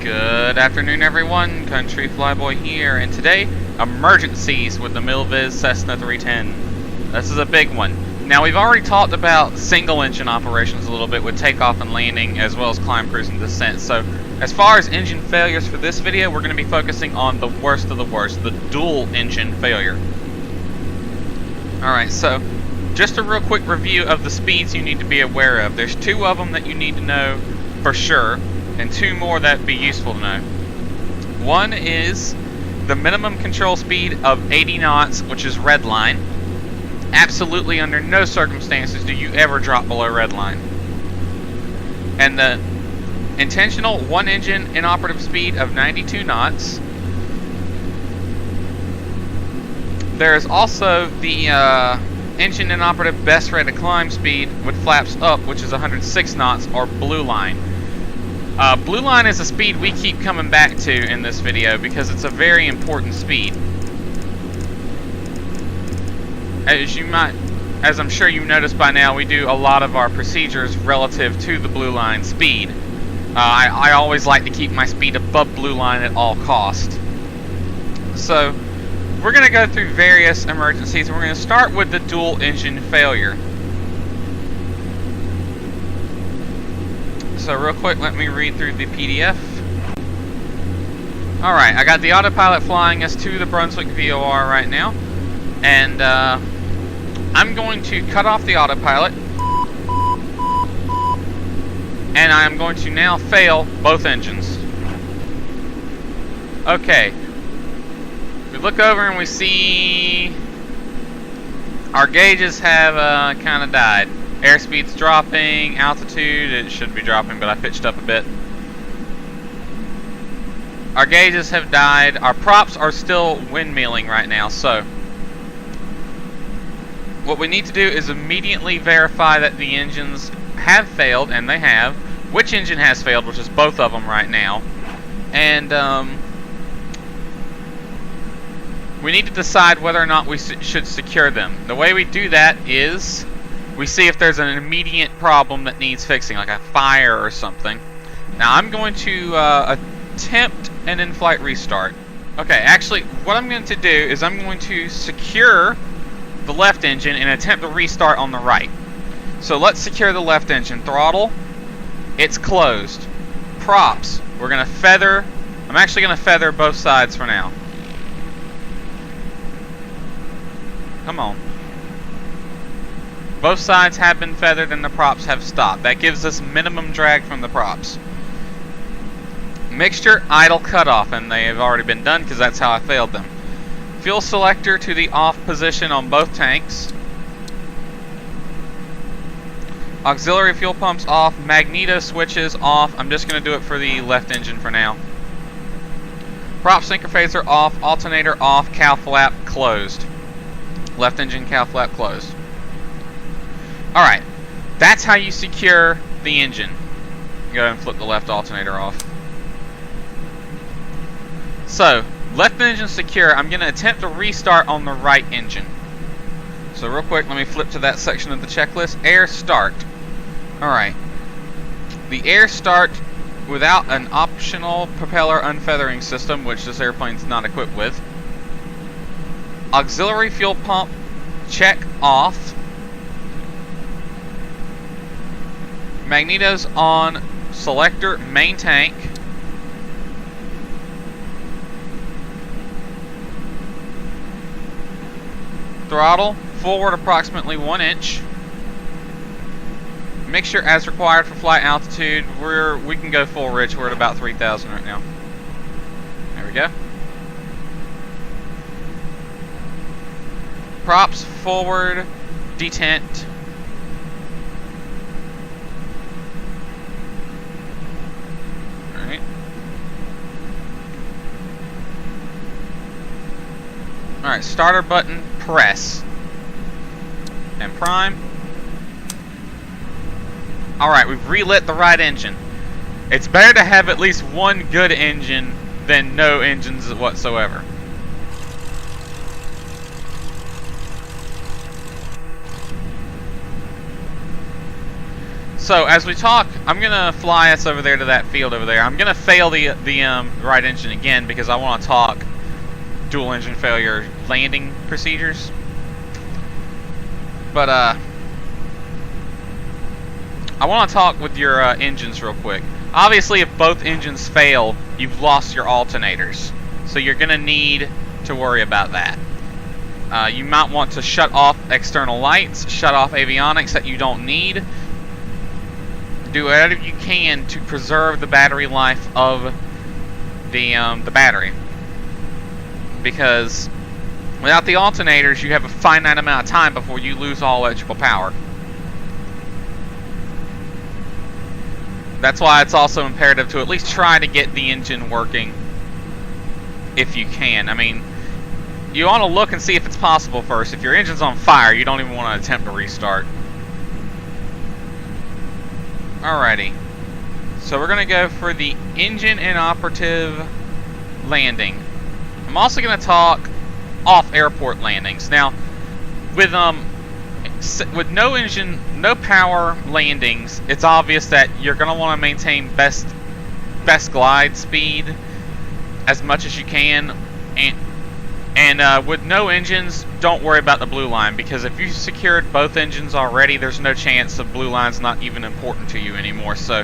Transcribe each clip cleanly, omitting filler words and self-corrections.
Good afternoon, everyone. Country Flyboy here, and today, Emergencies with the MilViz Cessna 310. This is a big one. Now, we've already talked about single-engine operations a little bit with takeoff and landing, as well as climb, cruise, and descent. So, as far as engine failures for this video, we're going to be focusing on the worst of the worst, the dual-engine failure. Alright, so, just a real quick review of the speeds you need to be aware of. There's two of them that you need to know for sure, and two more that would be useful to know. One is the minimum control speed of 80 knots, which is red line. Absolutely under no circumstances do you ever drop below red line. And the intentional one-engine inoperative speed of 92 knots. There is also the engine inoperative best rated climb speed with flaps up, which is 106 knots, or blue line. Blue line is a speed we keep coming back to in this video because it's a very important speed. As I'm sure you've noticed by now, we do a lot of our procedures relative to the blue line speed. I always like to keep my speed above blue line at all costs. So, we're going to go through various emergencies, and we're going to start with the dual engine failure. So real quick, let me read through the PDF. Alright, I got the autopilot flying us to the Brunswick VOR right now. And I'm going to cut off the autopilot. And I'm going to now fail both engines. Okay. We look over and we see our gauges have kind of died. Airspeed's dropping, altitude, it should be dropping, but I pitched up a bit. Our gauges have died. Our props are still windmilling right now, so what we need to do is immediately verify that the engines have failed, and they have. Which engine has failed, which is both of them right now. And we need to decide whether or not we should secure them. The way we do that is we see if there's an immediate problem that needs fixing, like a fire or something. Now I'm going to attempt an in-flight restart. Okay, actually, what I'm going to do is I'm going to secure the left engine and attempt to restart on the right. So let's secure the left engine. Throttle, it's closed. Props, we're going to feather. I'm actually going to feather both sides for now. Come on. Both sides have been feathered and the props have stopped. That gives us minimum drag from the props. Mixture, idle, cutoff, and they have already been done because that's how I failed them. Fuel selector to the off position on both tanks. Auxiliary fuel pumps off. Magneto switches off. I'm just going to do it for the left engine for now. Prop sinker phaser off. Alternator off. Cow flap closed. Left engine cow flap closed. Alright, that's how you secure the engine. Go ahead and flip the left alternator off. So, left engine secure. I'm going to attempt to restart on the right engine. So real quick, let me flip to that section of the checklist. Air start. Alright. The air start without an optional propeller unfeathering system, which this airplane's not equipped with. Auxiliary fuel pump check off. Magneto's on. Selector, main tank. Throttle, forward approximately 1 inch. Mixture as required for flight altitude. We can go full rich. We're at about 3,000 right now. There we go. Props, forward, detent. Alright, starter button, press. And prime. Alright, we've relit the right engine. It's better to have at least one good engine than no engines whatsoever. So, as we talk I'm gonna fly us over there to that field over there. I'm gonna fail the right engine again because I want to talk dual engine failure landing procedures. But I want to talk with your engines real quick. Obviously, if both engines fail, you've lost your alternators, so you're gonna need to worry about that. You might want to shut off external lights, shut off avionics that you don't need. Do whatever you can to preserve the battery life of the battery, because without the alternators you have a finite amount of time before you lose all electrical power. That's why it's also imperative to at least try to get the engine working if you can. I mean, you want to look and see if it's possible first. If your engine's on fire, you don't even want to attempt to restart. Alrighty, so we're going to go for the engine inoperative landing. I'm also going to talk off airport landings. Now, with no engine, no power landings, it's obvious that you're going to want to maintain best glide speed as much as you can, and with no engines, don't worry about the blue line, because if you secured both engines already, there's no chance the blue line's not even important to you anymore. So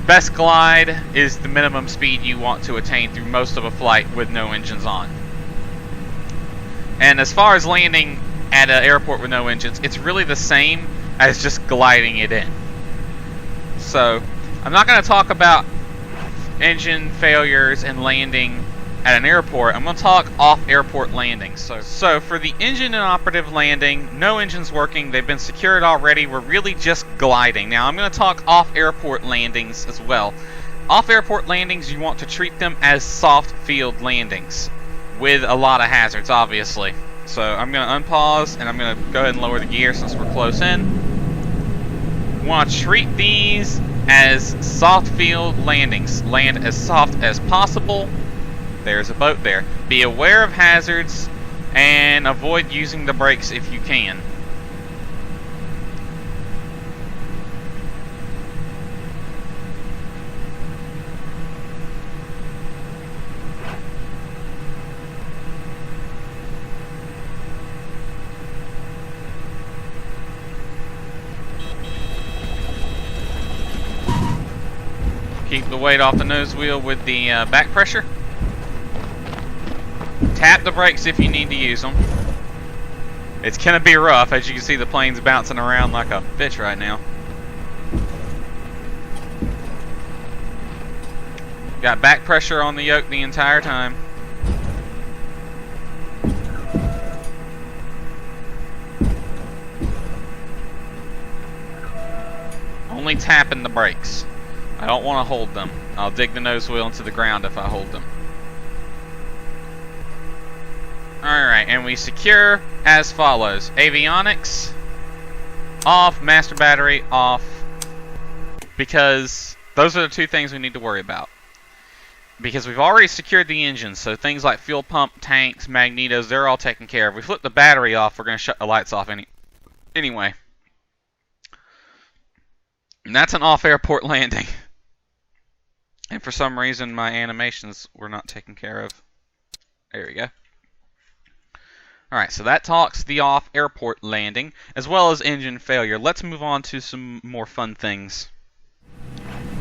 best glide is the minimum speed you want to attain through most of a flight with no engines on. And as far as landing at an airport with no engines, it's really the same as just gliding it in. So I'm not going to talk about engine failures and landing at an airport. I'm going to talk off-airport landings. So for the engine inoperative landing, no engines working, they've been secured already, we're really just gliding. Now I'm going to talk off-airport landings as well. Off-airport landings, you want to treat them as soft field landings with a lot of hazards, obviously. So I'm going to unpause and I'm going to go ahead and lower the gear since we're close in. We want to treat these as soft field landings. Land as soft as possible. There's a boat there. Be aware of hazards and avoid using the brakes if you can. Keep the weight off the nose wheel with the back pressure. Tap the brakes if you need to use them. It's gonna be rough, as you can see the plane's bouncing around like a bitch right now. Got back pressure on the yoke the entire time. Only tapping the brakes. I don't want to hold them. I'll dig the nose wheel into the ground if I hold them. Alright, and we secure as follows. Avionics off, master battery off, because those are the two things we need to worry about. Because we've already secured the engines, so things like fuel pump, tanks, magnetos, they're all taken care of. We flip the battery off, we're going to shut the lights off anyway. And that's an off-airport landing. And for some reason, my animations were not taken care of. There we go. Alright, so that talks the off-airport landing, as well as engine failure. Let's move on to some more fun things.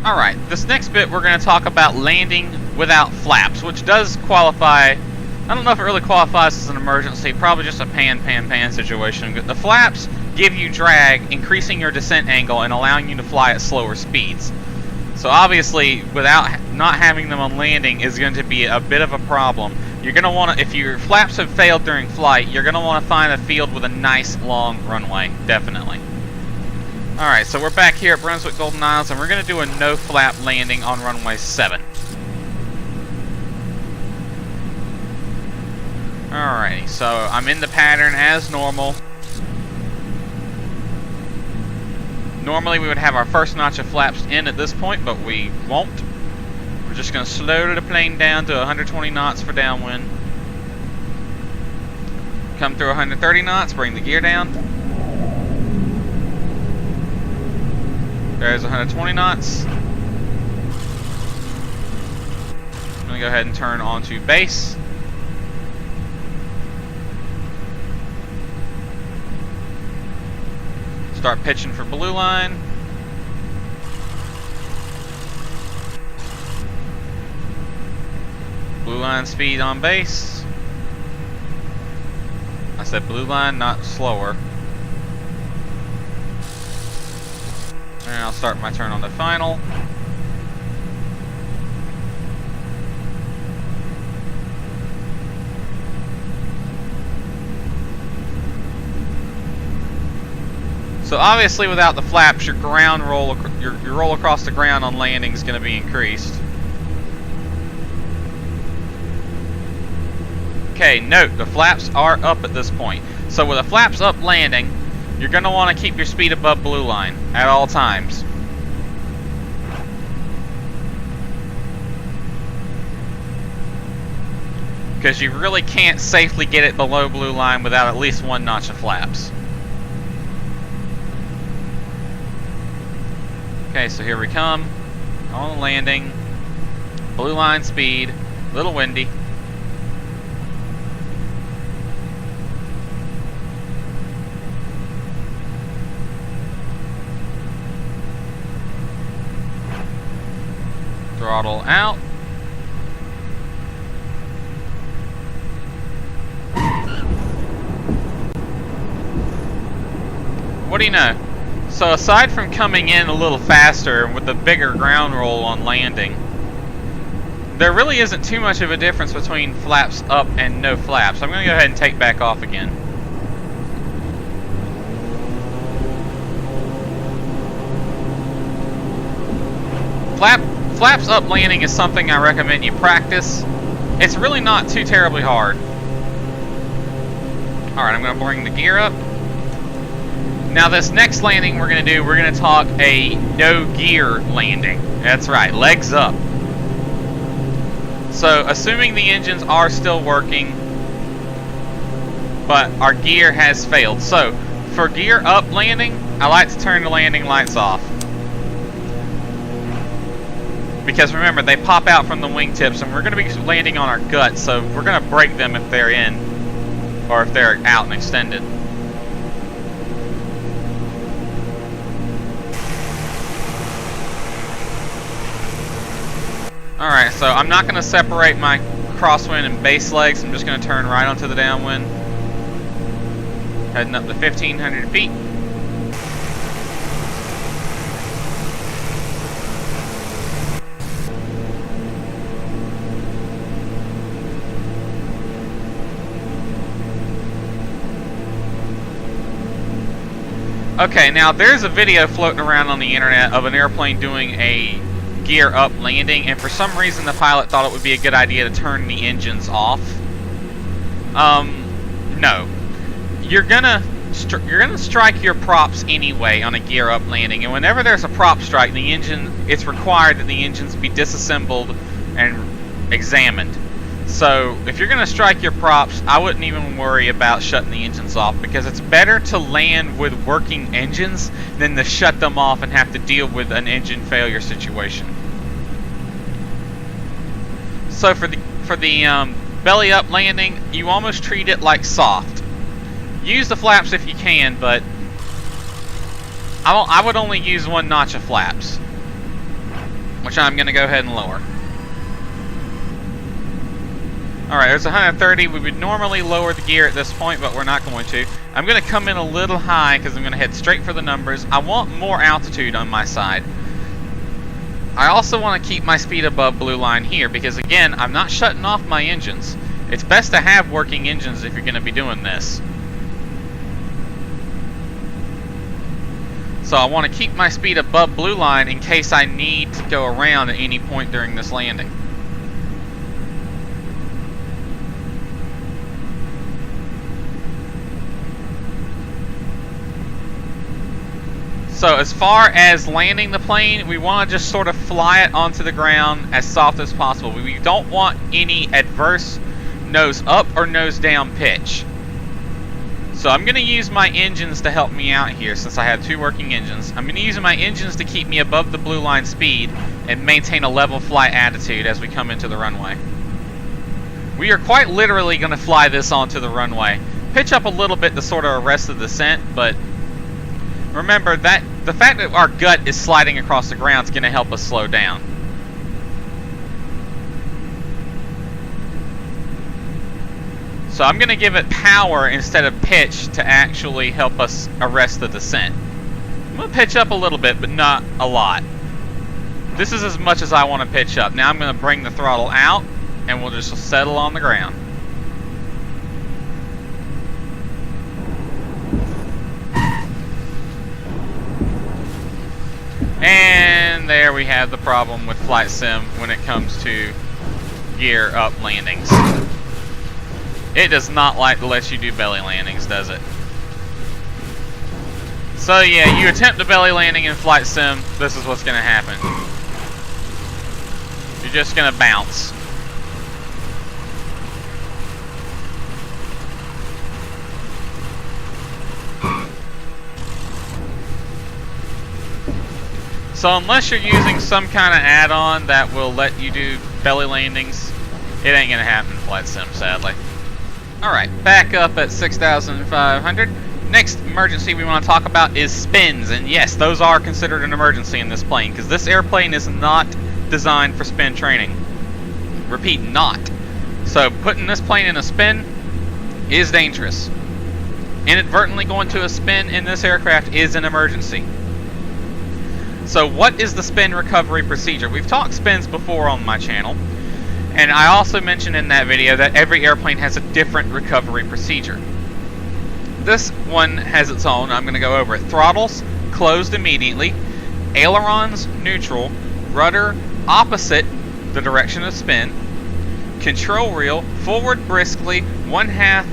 Alright, this next bit we're going to talk about landing without flaps, which does qualify. I don't know if it really qualifies as an emergency, probably just a pan situation. The flaps give you drag, increasing your descent angle and allowing you to fly at slower speeds. So obviously, without not having them on landing is going to be a bit of a problem. You're going to want to, if your flaps have failed during flight, you're going to want to find a field with a nice long runway, definitely. Alright, so we're back here at Brunswick Golden Isles, and we're going to do a no-flap landing on runway 7. Alrighty, so I'm in the pattern as normal. Normally we would have our first notch of flaps in at this point, but we won't. We're just going to slow the plane down to 120 knots for downwind. Come through 130 knots, bring the gear down. There's 120 knots. I'm going to go ahead and turn onto base. Start pitching for blue line. Blue line speed on base. I said blue line, not slower. And I'll start my turn on the final. So obviously without the flaps, your ground roll, your roll across the ground on landing is going to be increased. Okay, note, the flaps are up at this point. So with the flaps up landing, you're going to want to keep your speed above blue line at all times. Because you really can't safely get it below blue line without at least one notch of flaps. Okay, so here we come. On the landing. Blue line speed. A little windy. Throttle out. What do you know? So aside from coming in a little faster with a bigger ground roll on landing, there really isn't too much of a difference between flaps up and no flaps. I'm going to go ahead and take back off again. Flaps up landing is something I recommend you practice. It's really not too terribly hard. Alright, I'm going to bring the gear up. Now this next landing we're going to talk a no gear landing. That's right, legs up. So assuming the engines are still working, but our gear has failed. So for gear up landing, I like to turn the landing lights off. Because remember, they pop out from the wingtips, and we're going to be landing on our guts, so we're going to break them if they're in, or if they're out and extended. Alright, so I'm not going to separate my crosswind and base legs, I'm just going to turn right onto the downwind. Heading up to 1,500 feet. Okay, now there's a video floating around on the internet of an airplane doing a gear up landing, and for some reason the pilot thought it would be a good idea to turn the engines off. No. You're gonna strike your props anyway on a gear up landing, and whenever there's a prop strike, it's required that the engines be disassembled and examined. So if you're gonna strike your props, I wouldn't even worry about shutting the engines off, because it's better to land with working engines than to shut them off and have to deal with an engine failure situation. So for the belly up landing, you almost treat it like soft. Use the flaps if you can, but I would only use one notch of flaps, which I'm going to go ahead and lower. Alright, there's 130. We would normally lower the gear at this point, but we're not going to. I'm going to come in a little high because I'm going to head straight for the numbers. I want more altitude on my side. I also want to keep my speed above blue line here because, again, I'm not shutting off my engines. It's best to have working engines if you're going to be doing this. So I want to keep my speed above blue line in case I need to go around at any point during this landing. So as far as landing the plane, we want to just sort of fly it onto the ground as soft as possible. We don't want any adverse nose up or nose down pitch. So I'm going to use my engines to help me out here since I have 2 working engines. I'm going to use my engines to keep me above the blue line speed and maintain a level flight attitude as we come into the runway. We are quite literally going to fly this onto the runway. Pitch up a little bit to sort of arrest the descent, but remember that the fact that our gut is sliding across the ground is going to help us slow down. So I'm going to give it power instead of pitch to actually help us arrest the descent. I'm going to pitch up a little bit, but not a lot. This is as much as I want to pitch up. Now I'm going to bring the throttle out, and we'll just settle on the ground. And there we have the problem with Flight Sim when it comes to gear up landings. It does not like to let you do belly landings, does it? So yeah, you attempt a belly landing in Flight Sim, this is what's going to happen. You're just going to bounce. So unless you're using some kind of add-on that will let you do belly landings, it ain't going to happen in Flight Sim, sadly. Alright, back up at 6,500. Next emergency we want to talk about is spins, and yes, those are considered an emergency in this plane, because this airplane is not designed for spin training. Repeat, not. So putting this plane in a spin is dangerous. Inadvertently going to a spin in this aircraft is an emergency. So what is the spin recovery procedure? We've talked spins before on my channel. And I also mentioned in that video that every airplane has a different recovery procedure. This one has its own. I'm going to go over it. Throttles closed immediately. Ailerons neutral. Rudder opposite the direction of spin. Control wheel forward briskly. One half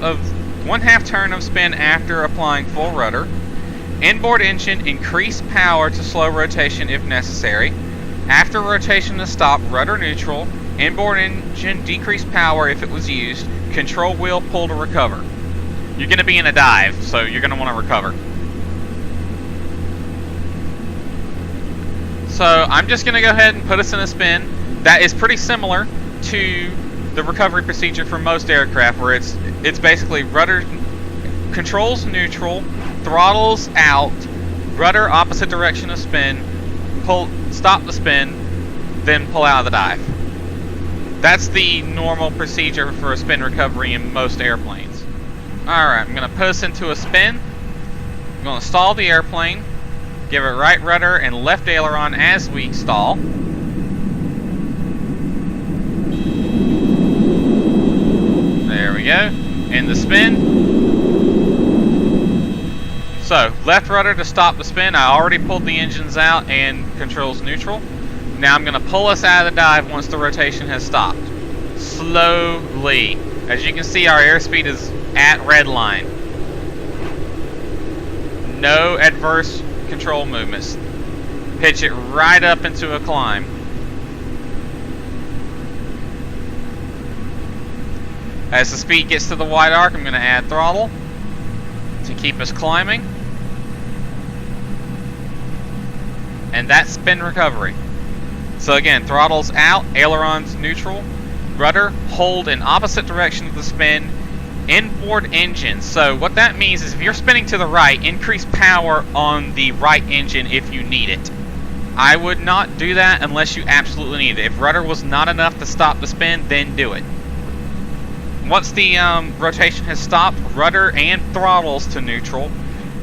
turn of spin after applying full rudder. Inboard engine increase power to slow rotation if necessary. After rotation is stopped, rudder neutral. Inboard engine decrease power if it was used. Control wheel pull to recover. You're going to be in a dive, so you're going to want to recover. So I'm just going to go ahead and put us in a spin. That is pretty similar to the recovery procedure for most aircraft, where it's basically rudder controls neutral, throttles out, rudder opposite direction of spin, stop the spin, then pull out of the dive. That's the normal procedure for a spin recovery in most airplanes. Alright, I'm going to put us into a spin. I'm going to stall the airplane, give it right rudder and left aileron as we stall. There we go. In the spin. So, left rudder to stop the spin. I already pulled the engines out and controls neutral. Now I'm going to pull us out of the dive once the rotation has stopped. Slowly. As you can see, our airspeed is at red line. No adverse control movements. Pitch it right up into a climb. As the speed gets to the wide arc, I'm going to add throttle to keep us climbing. And that's spin recovery. So again, throttles out, ailerons neutral, rudder hold in opposite direction of the spin, inboard engine. So what that means is if you're spinning to the right, increase power on the right engine if you need it. I would not do that unless you absolutely need it. If rudder was not enough to stop the spin, then do it. Once the rotation has stopped, rudder and throttles to neutral,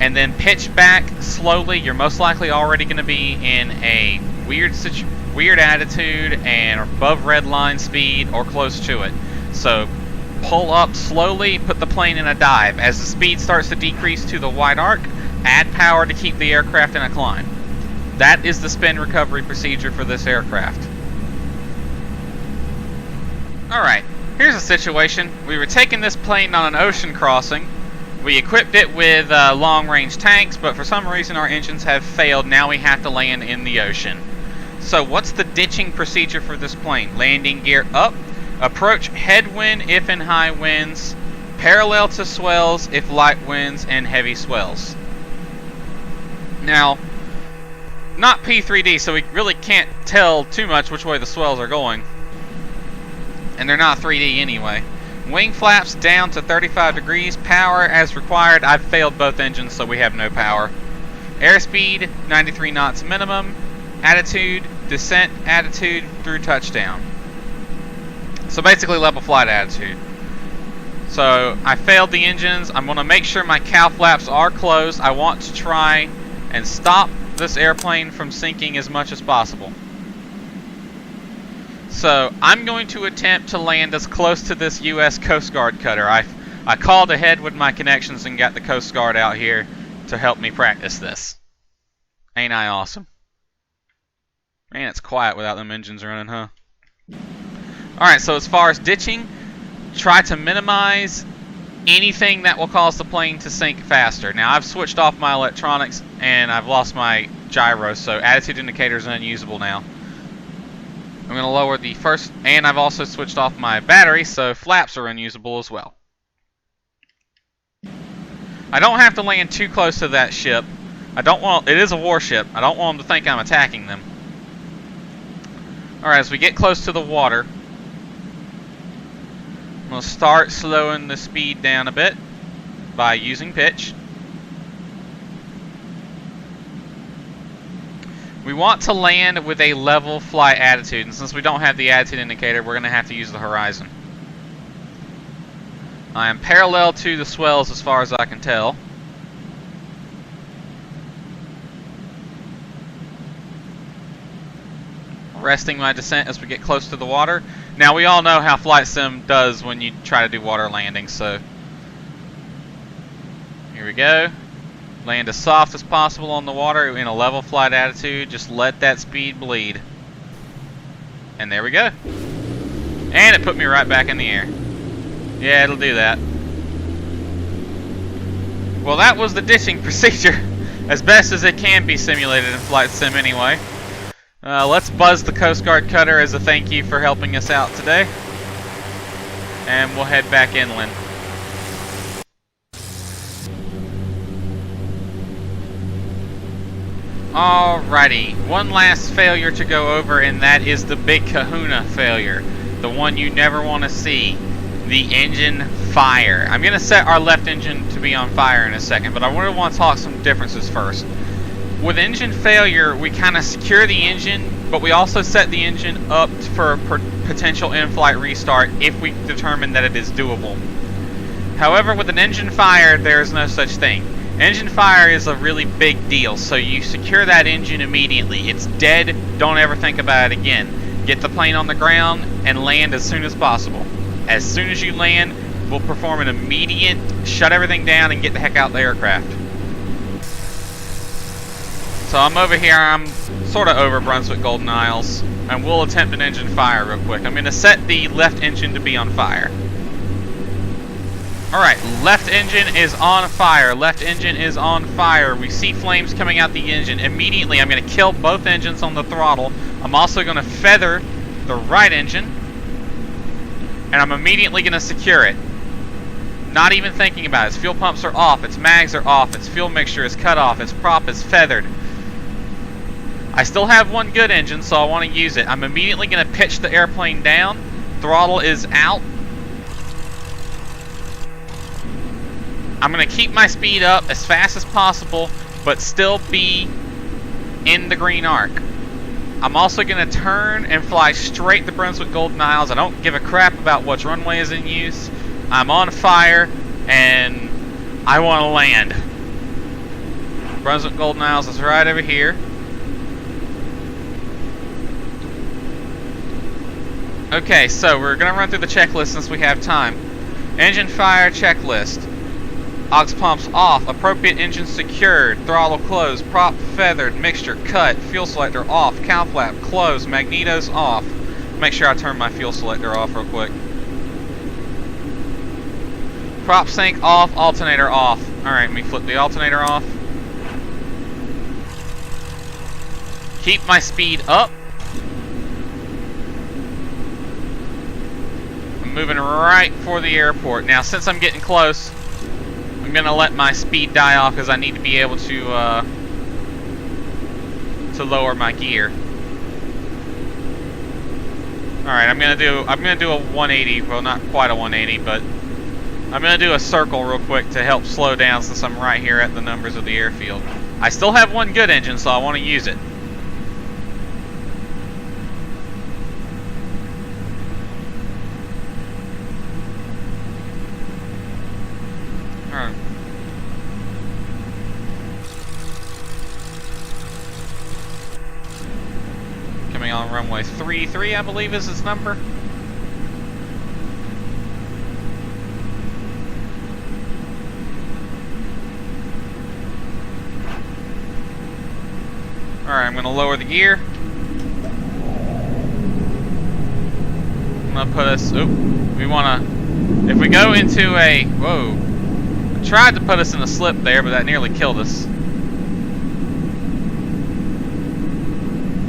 and then pitch back slowly. You're most likely already going to be in a weird attitude and above red line speed or close to it. So pull up slowly, put the plane in a dive. As the speed starts to decrease to the wide arc, add power to keep the aircraft in a climb. That is the spin recovery procedure for this aircraft. Alright, here's a situation. We were taking this plane on an ocean crossing. We equipped it with long-range tanks, but for some reason our engines have failed. Now we have to land in the ocean. So what's the ditching procedure for this plane? Landing gear up, approach headwind if in high winds, parallel to swells if light winds and heavy swells. Now, not P3D, so we really can't tell too much which way the swells are going. And they're not 3D anyway. Wing flaps down to 35 degrees. Power as required. I've failed both engines, so we have no power. Airspeed, 93 knots minimum. Attitude, descent attitude through touchdown. So basically level flight attitude. So I failed the engines. I'm going to make sure my cow flaps are closed. I want to try and stop this airplane from sinking as much as possible. So I'm going to attempt to land as close to this U.S. Coast Guard cutter. I called ahead with my connections and got the Coast Guard out here to help me practice this. Ain't I awesome? Man, it's quiet without them engines running, huh? Alright, so as far as ditching, try to minimize anything that will cause the plane to sink faster. Now, I've switched off my electronics and I've lost my gyro, so attitude indicator is unusable now. I'm going to lower the first, and I've also switched off my battery, so flaps are unusable as well. I don't have to land too close to that ship. I don't want, it is a warship. I don't want them to think I'm attacking them. Alright, as we get close to the water, I'm going to start slowing the speed down a bit by using pitch. We want to land with a level flight attitude, and since we don't have the attitude indicator, we're going to have to use the horizon. I am parallel to the swells as far as I can tell. Resting my descent as we get close to the water. Now, we all know how Flight Sim does when you try to do water landings, so here we go. Land as soft as possible on the water in a level flight attitude. Just let that speed bleed. And there we go. And it put me right back in the air. Yeah, it'll do that. Well, that was the ditching procedure. As best as it can be simulated in Flight Sim anyway. Let's buzz the Coast Guard cutter as a thank you for helping us out today. And we'll head back inland. Alrighty, one last failure to go over, and that is the big kahuna failure. The one you never want to see. The engine fire. I'm going to set our left engine to be on fire in a second, but I want to talk some differences first. With engine failure, we kind of secure the engine, but we also set the engine up for a potential in-flight restart if we determine that it is doable. However, with an engine fire, there is no such thing. Engine fire is a really big deal, so you secure that engine immediately. It's dead, don't ever think about it again. Get the plane on the ground and land as soon as possible. As soon as you land, we'll perform an immediate shut everything down and get the heck out of the aircraft. So I'm over here, I'm sort of over Brunswick Golden Isles, and we'll attempt an engine fire real quick. I'm going to set the left engine to be on fire. Alright, left engine is on fire. Left engine is on fire. We see flames coming out the engine. Immediately, I'm going to kill both engines on the throttle. I'm also going to feather the right engine, and I'm immediately going to secure it. Not even thinking about it. Its fuel pumps are off. Its mags are off. Its fuel mixture is cut off. Its prop is feathered. I still have one good engine, so I want to use it. I'm immediately going to pitch the airplane down. Throttle is out. I'm going to keep my speed up as fast as possible, but still be in the green arc. I'm also going to turn and fly straight to Brunswick Golden Isles. I don't give a crap about which runway is in use. I'm on fire, and I want to land. Brunswick Golden Isles is right over here. Okay, so we're going to run through the checklist since we have time. Engine fire checklist. Aux pumps off, appropriate engine secured, throttle closed, prop feathered, mixture cut, fuel selector off, cow flap closed, magnetos off. Make sure I turn my fuel selector off real quick. Prop sync off, alternator off. Alright, let me flip the alternator off. Keep my speed up. moving right for the airport. Now, since I'm getting close, I'm going to let my speed die off because I need to be able to lower my gear. Alright, I'm gonna do a 180, well not quite a 180, but I'm gonna do a circle real quick to help slow down since I'm right here at the numbers of the airfield. I still have one good engine, so I want to use it. Alright. Coming on runway 33, I believe is its number. Alright, I'm going to lower the gear. I'm going to put us, we want to, if we go into a, whoa, I tried to put us in a slip there, but that nearly killed us.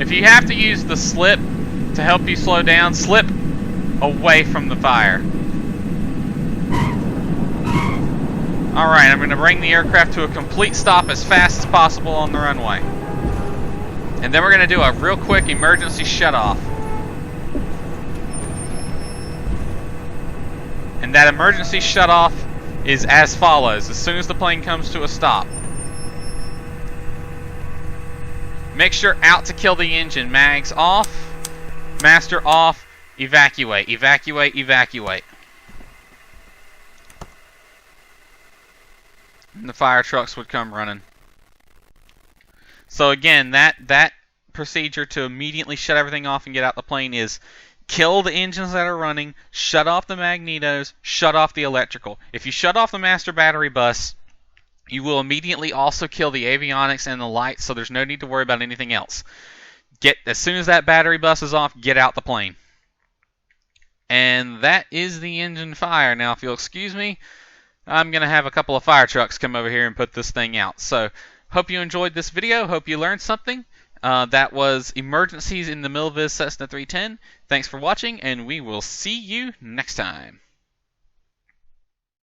If you have to use the slip to help you slow down, slip away from the fire. Alright, I'm going to bring the aircraft to a complete stop as fast as possible on the runway. And then we're going to do a real quick emergency shutoff. And that emergency shutoff is as follows. As soon as the plane comes to a stop, make sure out to kill the engine. Mags off, master off, evacuate, evacuate, evacuate. And the fire trucks would come running. So again, that procedure to immediately shut everything off and get out the plane is kill the engines that are running, shut off the magnetos, shut off the electrical. If you shut off the master battery bus, you will immediately also kill the avionics and the lights, so there's no need to worry about anything else. As soon as that battery bus is off, get out the plane. And that is the engine fire. Now, if you'll excuse me, I'm going to have a couple of fire trucks come over here and put this thing out. So, hope you enjoyed this video. Hope you learned something. That was Emergencies in the MilViz Cessna 310. Thanks for watching, and we will see you next time.